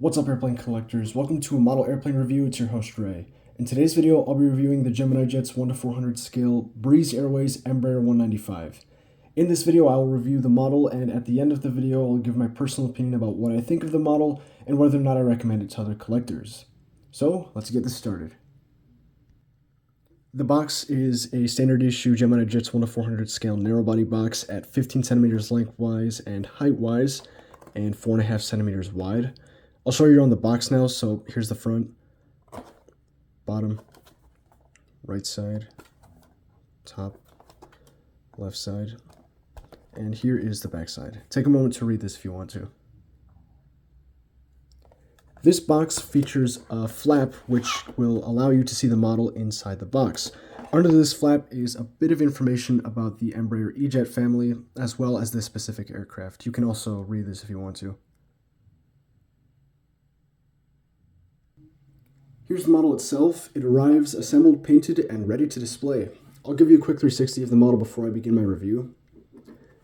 What's up, airplane collectors? Welcome to a model airplane review. It's your host Ray. In today's video, I'll be reviewing the Gemini Jet's 1-400 scale Breeze Airways Embraer 195. In this video, I will review the model, and at the end of the video, I'll give my personal opinion about what I think of the model and whether or not I recommend it to other collectors. So, let's get this started. The box is a standard issue Gemini Jet's 1-400 scale narrow body box at 15 centimeters lengthwise and height-wise, and 4.5 centimeters wide. I'll show you on the box now. So here's the front, bottom, right side, top, left side, and here is the back side. Take a moment to read this if you want to. This box features a flap which will allow you to see the model inside the box. Under this flap is a bit of information about the Embraer E-Jet family as well as this specific aircraft. You can also read this if you want to. Here's the model itself. It arrives assembled, painted, and ready to display. I'll give you a quick 360 of the model before I begin my review.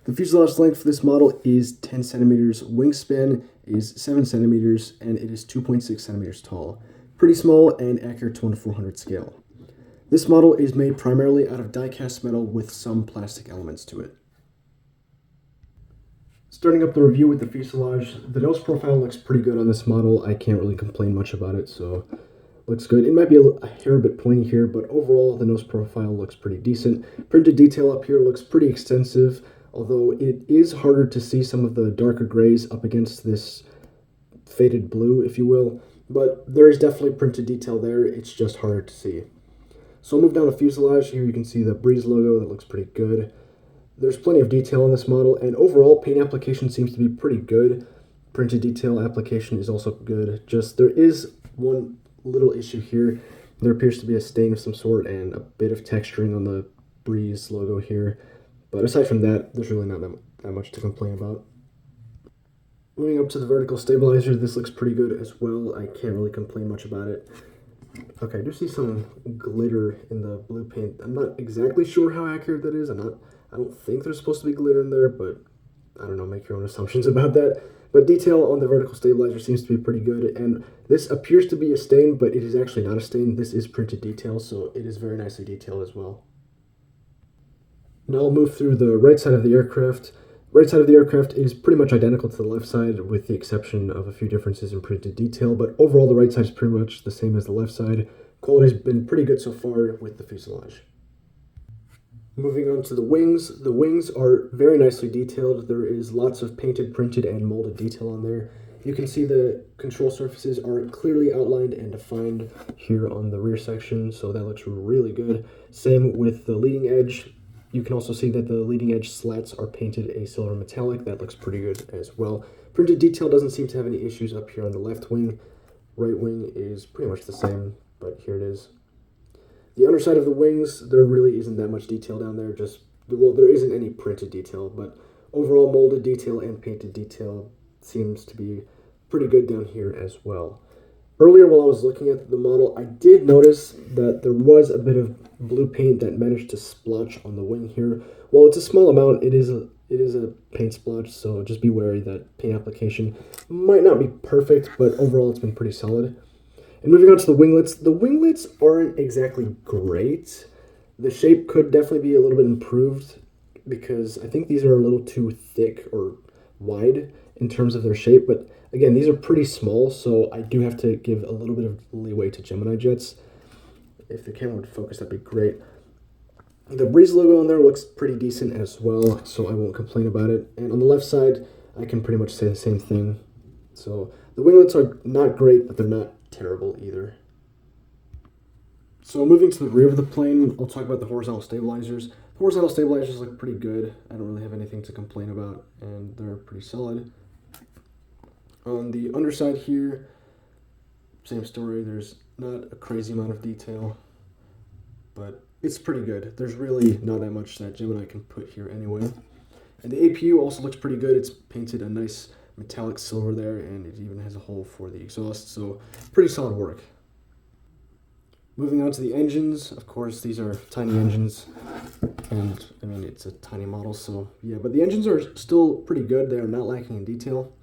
The fuselage length for this model is 10 centimeters, wingspan is 7 centimeters, and it is 2.6 centimeters tall. Pretty small and accurate to 1-400 scale. This model is made primarily out of die-cast metal with some plastic elements to it. Starting up the review with the fuselage, the nose profile looks pretty good on this model. I can't really complain much about it, so looks good. It might be a hair bit pointy here, but overall the nose profile looks pretty decent. Printed detail up here looks pretty extensive, although it is harder to see some of the darker grays up against this faded blue, if you will. But there is definitely printed detail there, it's just harder to see. So I'll move down the fuselage. Here you can see the Breeze logo, that looks pretty good. There's plenty of detail on this model, and overall paint application seems to be pretty good. Printed detail application is also good. Just there is one little issue here. There appears to be a stain of some sort and a bit of texturing on the Breeze logo here, but aside from that, there's really not that much to complain about. Moving up to the vertical stabilizer, this looks pretty good as well. I can't really complain much about it. Okay, I do see some glitter in the blue paint. I'm not exactly sure how accurate that is. I don't think there's supposed to be glitter in there, but I don't know, make your own assumptions about that. But detail on the vertical stabilizer seems to be pretty good, and this appears to be a stain, but it is actually not a stain. This is printed detail, so it is very nicely detailed as well. Now I'll move through the right side of the aircraft. Right side of the aircraft is pretty much identical to the left side, with the exception of a few differences in printed detail, but overall the right side is pretty much the same as the left side. Quality's been pretty good so far with the fuselage. Moving on to the wings are very nicely detailed. There is lots of painted, printed, and molded detail on there. You can see the control surfaces are clearly outlined and defined here on the rear section, so that looks really good. Same with the leading edge. You can also see that the leading edge slats are painted a silver metallic. That looks pretty good as well. Printed detail doesn't seem to have any issues up here on the left wing. Right wing is pretty much the same, but here it is. The underside of the wings, there really isn't that much detail down there. Well, there isn't any printed detail, but overall molded detail and painted detail seems to be pretty good down here as well. Earlier while I was looking at the model, I did notice that there was a bit of blue paint that managed to splotch on the wing here. While it's a small amount, it is a paint splotch, so just be wary that paint application might not be perfect, but overall it's been pretty solid. And moving on to the winglets aren't exactly great. The shape could definitely be a little bit improved because I think these are a little too thick or wide in terms of their shape, but again, these are pretty small, so I do have to give a little bit of leeway to Gemini Jets. If the camera would focus, that'd be great. The Breeze logo on there looks pretty decent as well, so I won't complain about it. And on the left side, I can pretty much say the same thing. So the winglets are not great, but they're not terrible either. So moving to the rear of the plane, I'll talk about the horizontal stabilizers. The horizontal stabilizers look pretty good. I don't really have anything to complain about, and they're pretty solid. On the underside here, same story. There's not a crazy amount of detail, but it's pretty good. There's really not that much that Gemini can put here anyway. And the APU also looks pretty good. It's painted a nice metallic silver there, and it even has a hole for the exhaust, so pretty solid work. Moving on to the engines, of course, these are tiny engines, and I mean, it's a tiny model, so yeah, but the engines are still pretty good. They are not lacking in detail.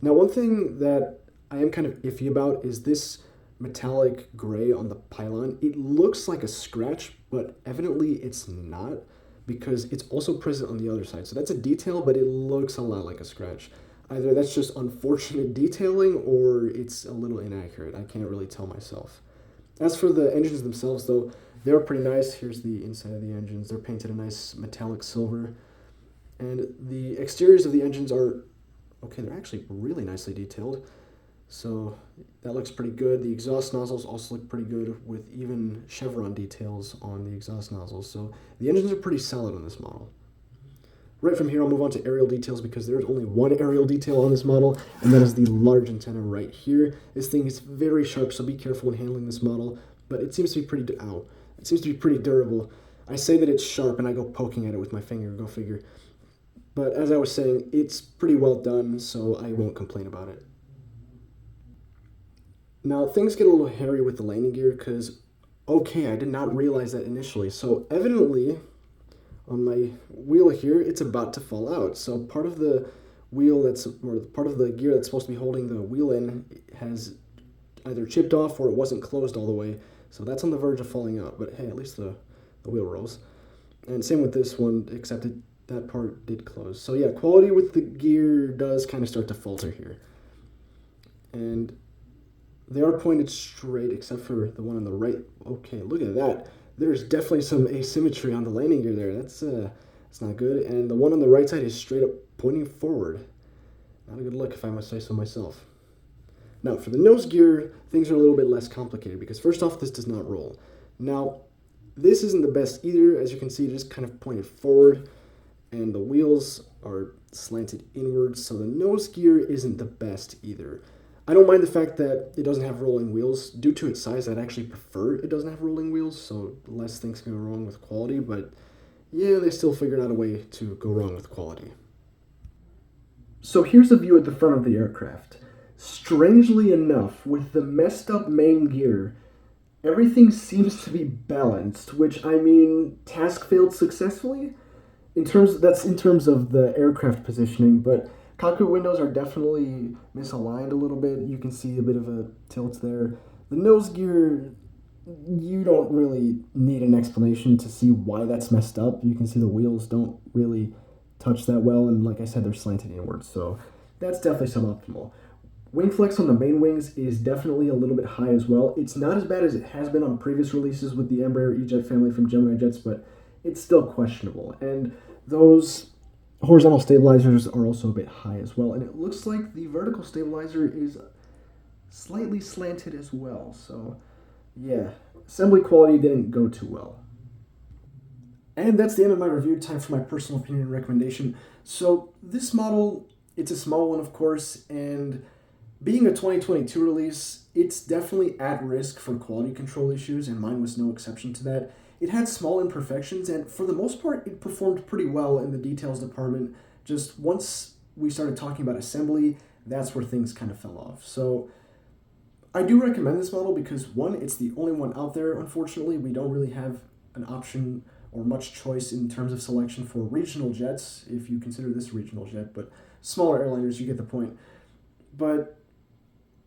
Now, one thing that I am kind of iffy about is this metallic gray on the pylon. It looks like a scratch, but evidently it's not because it's also present on the other side. So that's a detail, but it looks a lot like a scratch. Either that's just unfortunate detailing or it's a little inaccurate. I can't really tell myself. As for the engines themselves, though, they're pretty nice. Here's the inside of the engines. They're painted a nice metallic silver. And the exteriors of the engines are, okay, they're actually really nicely detailed. So that looks pretty good. The exhaust nozzles also look pretty good with even chevron details on the exhaust nozzles. So the engines are pretty solid on this model. Right from here, I'll move on to aerial details because there's only one aerial detail on this model, and that is the large antenna right here. This thing is very sharp, so be careful when handling this model, but it seems to be pretty durable. I say that it's sharp, and I go poking at it with my finger, go figure. But as I was saying, it's pretty well done, so I won't complain about it. Now, things get a little hairy with the landing gear because, okay, I did not realize that initially. So evidently, on my wheel here, it's about to fall out. So part of the part of the gear that's supposed to be holding the wheel in has either chipped off or it wasn't closed all the way. So that's on the verge of falling out. But hey, at least the wheel rolls. And same with this one, except that part did close. So yeah, quality with the gear does kind of start to falter here. And they are pointed straight, except for the one on the right. Okay, look at that. There's definitely some asymmetry on the landing gear there. That's not good. And the one on the right side is straight up pointing forward. Not a good look, if I must say so myself. Now, for the nose gear, things are a little bit less complicated because first off, this does not roll. Now, this isn't the best either. As you can see, it just kind of pointed forward, and the wheels are slanted inwards, so the nose gear isn't the best either. I don't mind the fact that it doesn't have rolling wheels. Due to its size, I'd actually prefer it doesn't have rolling wheels, so less things can go wrong with quality, but yeah, they still figured out a way to go wrong with quality. So here's a view at the front of the aircraft. Strangely enough, with the messed up main gear, everything seems to be balanced, which, I mean, task failed successfully? That's in terms of the aircraft positioning, but cockpit windows are definitely misaligned a little bit. You can see a bit of a tilt there. The nose gear, you don't really need an explanation to see why that's messed up. You can see the wheels don't really touch that well, and like I said, they're slanted inwards, so that's definitely suboptimal. Wing flex on the main wings is definitely a little bit high as well. It's not as bad as it has been on previous releases with the Embraer E-Jet family from Gemini jets, but it's still questionable. And those horizontal stabilizers are also a bit high as well, and it looks like the vertical stabilizer is slightly slanted as well, so yeah, assembly quality didn't go too well. And that's the end of my review. Time for my personal opinion and recommendation. So this model, it's a small one, of course, and being a 2022 release, it's definitely at risk for quality control issues, and mine was no exception to that. It had small imperfections, and for the most part, it performed pretty well in the details department. Just once we started talking about assembly, that's where things kind of fell off. So I do recommend this model because, one, it's the only one out there. Unfortunately, we don't really have an option or much choice in terms of selection for regional jets, if you consider this a regional jet, but smaller airliners, you get the point. But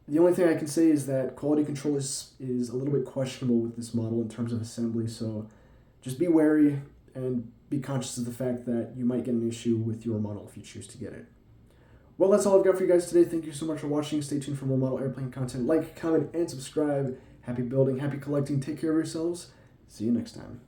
the only thing I can say is that quality control is a little bit questionable with this model in terms of assembly, so just be wary and be conscious of the fact that you might get an issue with your model if you choose to get it. Well, that's all I've got for you guys today. Thank you so much for watching. Stay tuned for more model airplane content. Like, comment, and subscribe. Happy building, happy collecting. Take care of yourselves. See you next time.